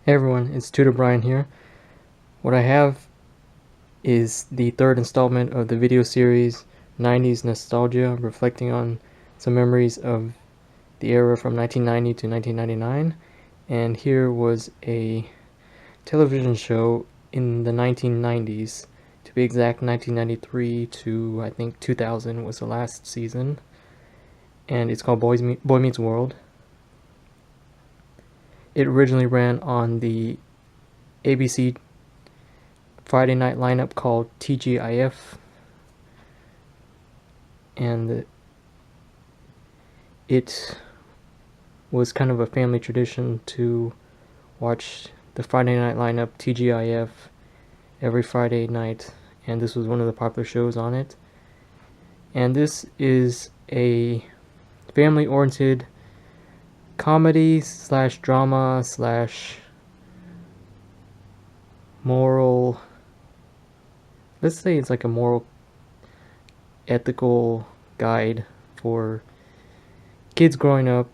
Hey everyone, it's Tutor Brian here. What I have is the third installment of the video series 90's Nostalgia, reflecting on some memories of the era from 1990 to 1999. And here was a television show in the 1990s, to be exact 1993 to I think 2000 was the last season. And it's called Boy Meets World. It originally ran on the ABC Friday night lineup called TGIF, and it was kind of a family tradition to watch the Friday night lineup TGIF every Friday night, and this was one of the popular shows on it. And this is a family-oriented comedy slash drama slash moral, let's say it's like a moral ethical guide for kids growing up,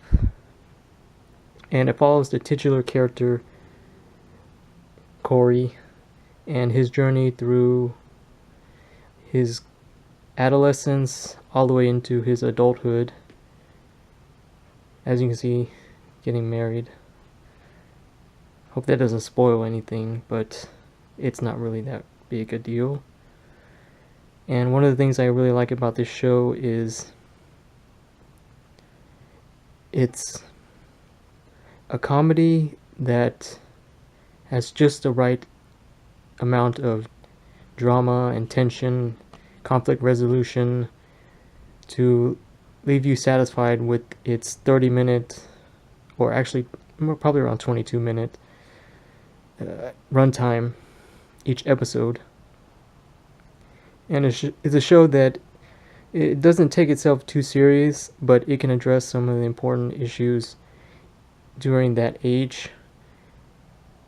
and it follows the titular character Corey and his journey through his adolescence all the way into his adulthood. As you can see, getting married. Hope that doesn't spoil anything, but it's not really that big a deal. And one of the things I really like about this show is it's a comedy that has just the right amount of drama and tension, conflict resolution to leave you satisfied with its 30-minute, or actually probably around 22-minute runtime each episode. And it's a show that it doesn't take itself too serious, but it can address some of the important issues during that age.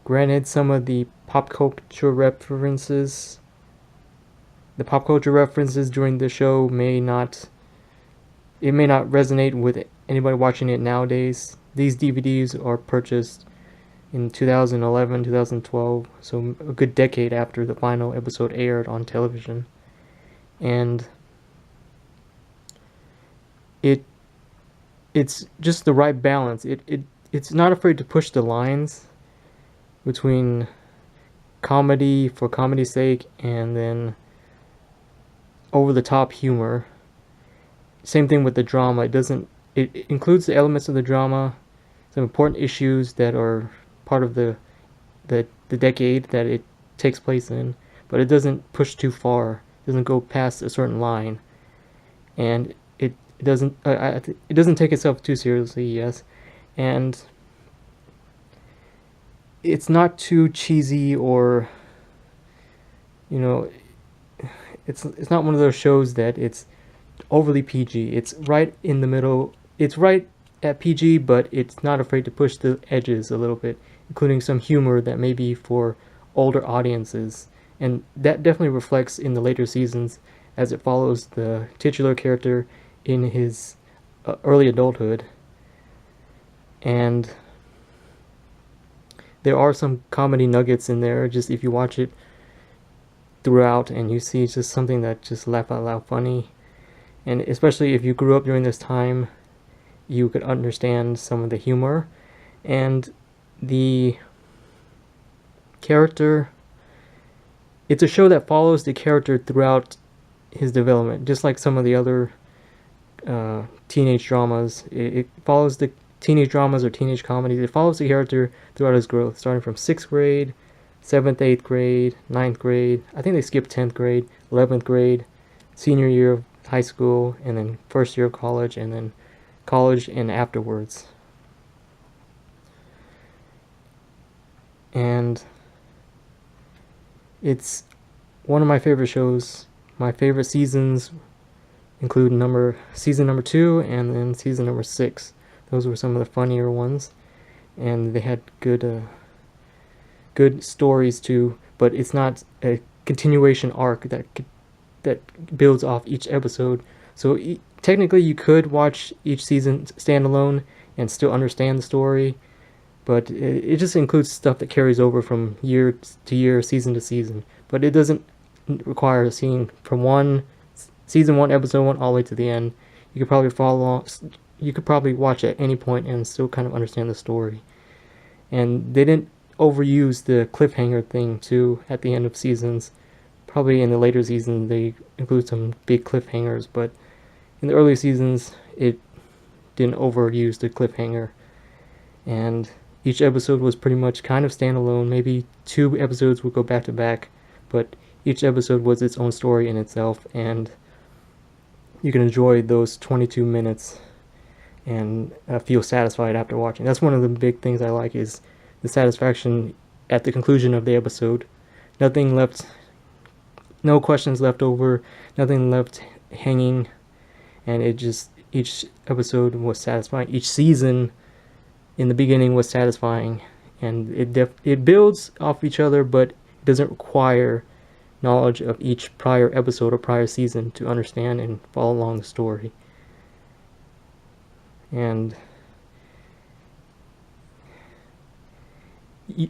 Granted, some of the pop culture references during the show may not resonate with anybody watching it nowadays. These DVDs are purchased in 2011, 2012, so a good decade after the final episode aired on television. And it's just the right balance. It's not afraid to push the lines between comedy for comedy's sake and then over the top humor. Same thing with the drama. It includes the elements of the drama, some important issues that are part of the decade that it takes place in, but it doesn't push too far. It doesn't go past a certain line, and it doesn't take itself too seriously. Yes, and it's not too cheesy, or it's not one of those shows that it's overly PG. It's right in the middle. It's right at PG, but it's not afraid to push the edges a little bit, including some humor that may be for older audiences. And that definitely reflects in the later seasons as it follows the titular character in his early adulthood. And there are some comedy nuggets in there, just if you watch it throughout and you see just something that just laugh out loud funny. And especially if you grew up during this time, you could understand some of the humor. And the character, it's a show that follows the character throughout his development, just like some of the other teenage dramas. It follows the teenage dramas or teenage comedies. It follows the character throughout his growth, starting from 6th grade, 7th, 8th grade, 9th grade. I think they skipped 10th grade, 11th grade, senior year of high school, and then first year of college, and then college and afterwards. And it's one of my favorite shows. My favorite seasons include season number 2 and then season number 6. Those were some of the funnier ones, and they had good stories too. But it's not a continuation arc that builds off each episode. So technically, you could watch each season standalone and still understand the story, but it just includes stuff that carries over from year to year, season to season. But it doesn't require seeing from season 1, episode 1, all the way to the end. You could probably follow along. You could probably watch at any point and still kind of understand the story. And they didn't overuse the cliffhanger thing too at the end of seasons. Probably in the later seasons they include some big cliffhangers, but in the early seasons it didn't overuse the cliffhanger. And each episode was pretty much kind of standalone. Maybe 2 episodes would go back to back, but each episode was its own story in itself, and you can enjoy those 22 minutes and feel satisfied after watching. That's one of the big things I like, is the satisfaction at the conclusion of the episode. No questions left over, nothing left hanging, and each episode was satisfying. Each season in the beginning was satisfying, and it builds off each other, but it doesn't require knowledge of each prior episode or prior season to understand and follow along the story. And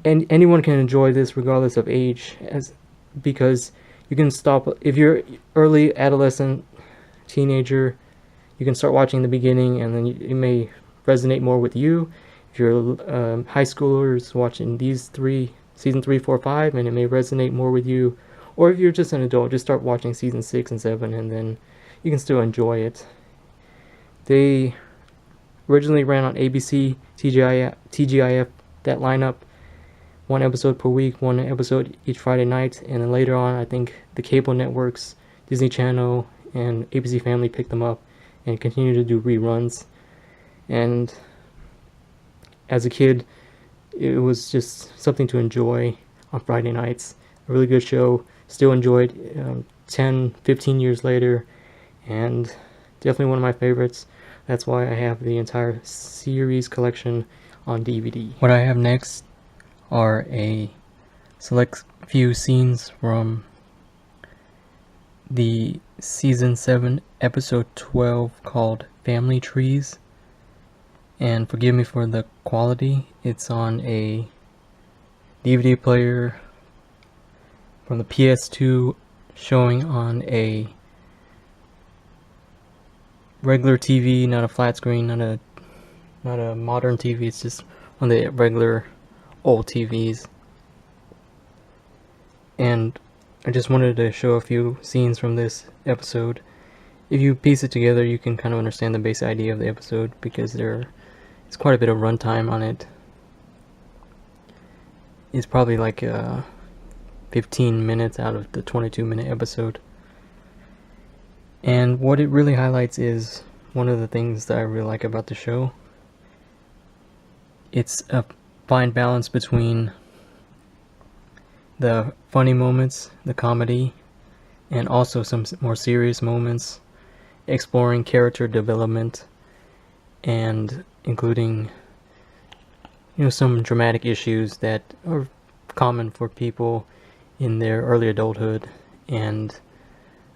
anyone can enjoy this regardless of age, because you can stop if you're early adolescent, teenager. You can start watching the beginning, and then it may resonate more with you. If you're high schoolers watching these season 3, 4, 5, and it may resonate more with you. Or if you're just an adult, just start watching season 6 and 7, and then you can still enjoy it. They originally ran on ABC, TGIF, that lineup. 1 episode per week, 1 episode each Friday night, and then later on, I think the cable networks, Disney Channel and ABC Family picked them up and continue to do reruns. And as a kid, it was just something to enjoy on Friday nights. A really good show, still enjoyed 10, 15 years later, and definitely one of my favorites. That's why I have the entire series collection on DVD. What I have next are a select few scenes from the season 7 episode 12 called Family Trees. And forgive me for the quality, it's on a DVD player from the PS2 showing on a regular TV, not a flat screen, not a modern TV. It's just on the regular old TVs. And I just wanted to show a few scenes from this episode. If you piece it together, you can kind of understand the basic idea of the episode, because it's quite a bit of runtime on it. It's probably like 15 minutes out of the 22-minute episode. And what it really highlights is one of the things that I really like about the show. It's a fine balance between the funny moments, the comedy, and also some more serious moments, exploring character development and including some dramatic issues that are common for people in their early adulthood, and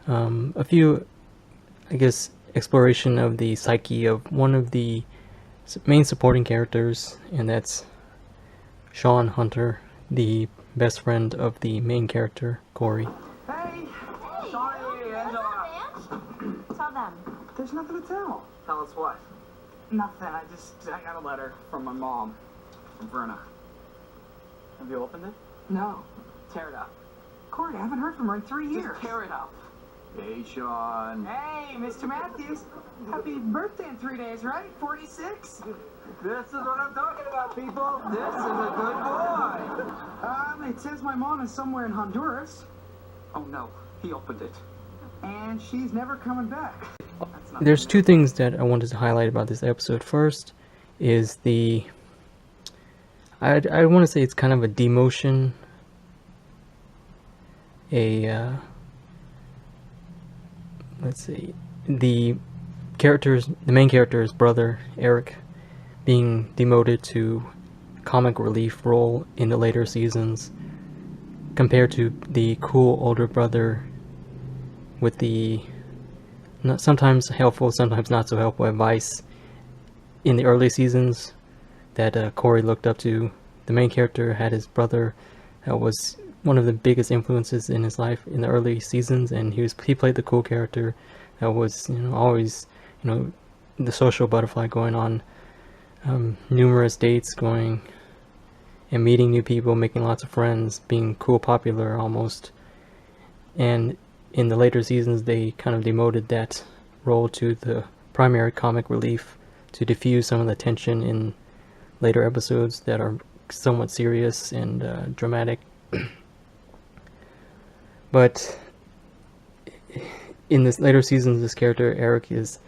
a few, I guess, exploration of the psyche of one of the main supporting characters, and that's Shawn Hunter, the best friend of the main character, Corey. Hey! Sorry, Angela. Tell them. There's nothing to tell. Tell us what? Nothing. I got a letter from my mom, from Verna. Have you opened it? No. Tear it up. Corey, I haven't heard from her in 3 years. Just tear it up. Hey, Shawn. Hey, Mr. Matthews. Happy birthday in 3 days, right? 46? This is what I'm talking about, people. This is a good boy. It says my mom is somewhere in Honduras. Oh, no. He opened it. And she's never coming back. There's 2 things that I wanted to highlight about this episode. First is I want to say it's kind of a demotion. Let's see, the main character's brother, Eric, being demoted to comic relief role in the later seasons, compared to the cool older brother with the sometimes helpful, sometimes not so helpful advice in the early seasons, that Corey looked up to. The main character had his brother that was one of the biggest influences in his life in the early seasons, and he played the cool character that was, you know, always, you know, the social butterfly, going on numerous dates, going and meeting new people, making lots of friends, being cool, popular almost. And in the later seasons, they kind of demoted that role to the primary comic relief to diffuse some of the tension in later episodes that are somewhat serious and dramatic. But in this later seasons, this character Eric is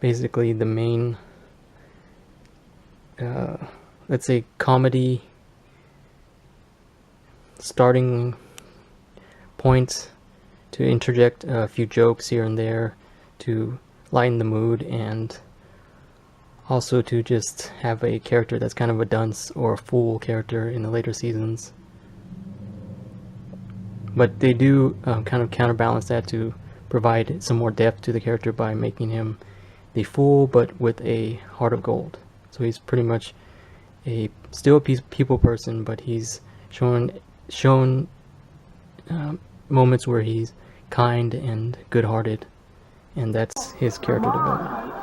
basically the main, let's say, comedy starting point, to interject a few jokes here and there to lighten the mood, and also to just have a character that's kind of a dunce or a fool character in the later seasons. But they do kind of counterbalance that to provide some more depth to the character by making him the fool, but with a heart of gold. So he's pretty much still a people person, but he's shown moments where he's kind and good-hearted, and that's his character development.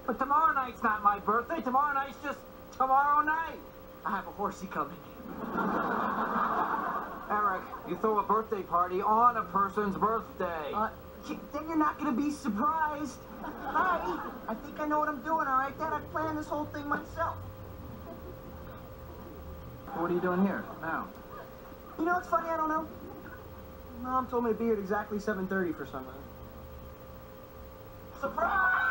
But tomorrow night's not my birthday. Tomorrow night's just tomorrow night. I have a horsey coming. Eric, you throw a birthday party on a person's birthday. Then you're not going to be surprised. Hi, I think I know what I'm doing, all right, Dad? I planned this whole thing myself. What are you doing here now? You know, it's funny, I don't know. Mom told me to be here at exactly 7:30 for some reason. Surprise!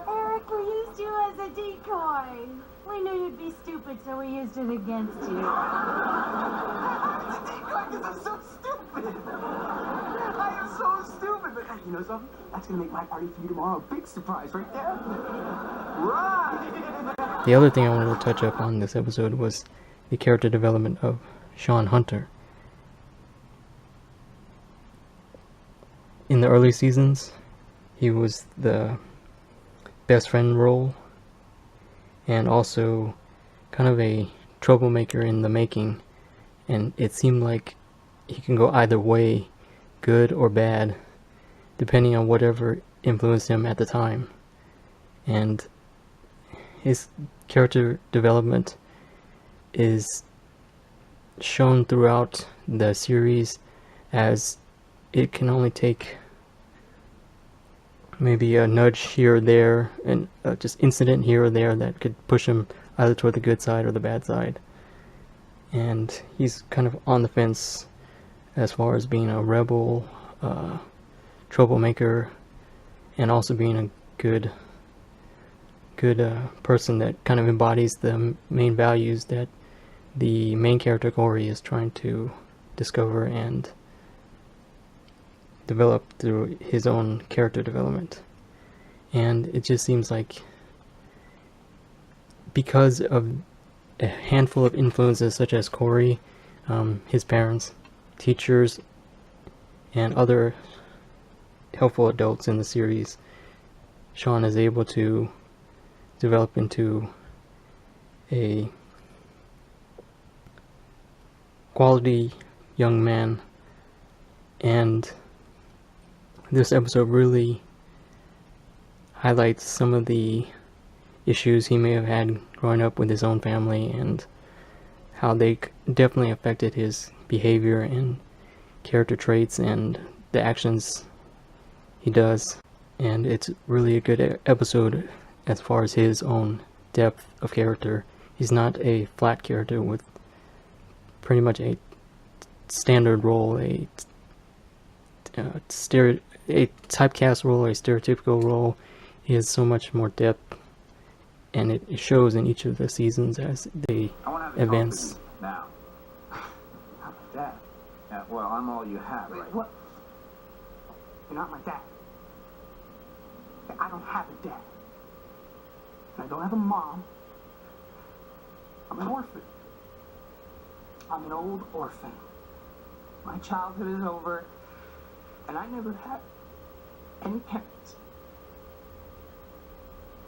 Eric, we used you as a decoy. We knew you'd be stupid, so we used it against you. It's a decoy because I'm so stupid. I am so stupid. But you know something? That's going to make my party for you tomorrow a big surprise right there. Right! The other thing I wanted to touch up on this episode was the character development of Shawn Hunter. In the early seasons, he was the best friend role, and also kind of a troublemaker in the making, and it seemed like he can go either way, good or bad, depending on whatever influenced him at the time. And his character development is shown throughout the series, as it can only take maybe a nudge here or there, and just incident here or there that could push him either toward the good side or the bad side. And he's kind of on the fence as far as being a rebel, troublemaker, and also being a good person that kind of embodies the main values that the main character Corey is trying to discover and develop through his own character development. And it just seems like, because of a handful of influences such as Corey, his parents, teachers, and other helpful adults in the series, Shawn is able to develop into a quality young man. And this episode really highlights some of the issues he may have had growing up with his own family, and how they definitely affected his behavior and character traits and the actions he does. And it's really a good episode as far as his own depth of character. He's not a flat character with pretty much a standard role, a typecast role, or a stereotypical role. He has so much more depth, and it shows in each of the seasons as they advance. Now, Dad. Yeah, well, I'm all you have, right? What? You're not my dad. I don't have a dad. I don't have a mom. I'm an orphan. I'm an old orphan. My childhood is over. And I never had any parents.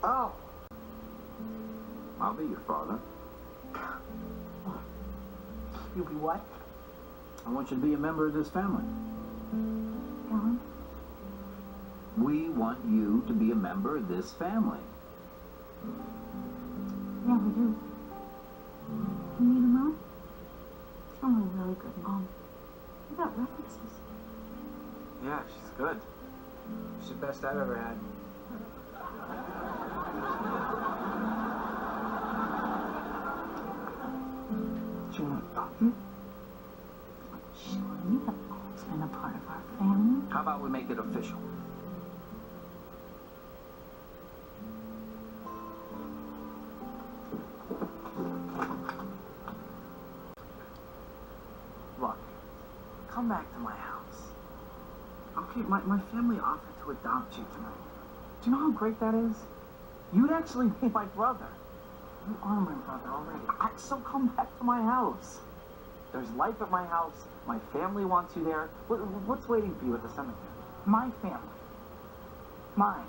Oh. I'll be your father. You'll be what? I want you to be a member of this family. Shawn? We want you to be a member of this family. Yeah, we do. You need a mom? I'm a really good mom. We got references. Yeah, she's good. She's the best I've ever had. Do you want to adopt me? Shawn, you have always been a part of our family. How about we make it official? Look, come back to my house. Okay, my family offered to adopt you tonight. Do you know how great that is? You'd actually be my brother. You are my brother already. So come back to my house. There's life at my house. My family wants you there. What's waiting for you at the cemetery? My family. Mine.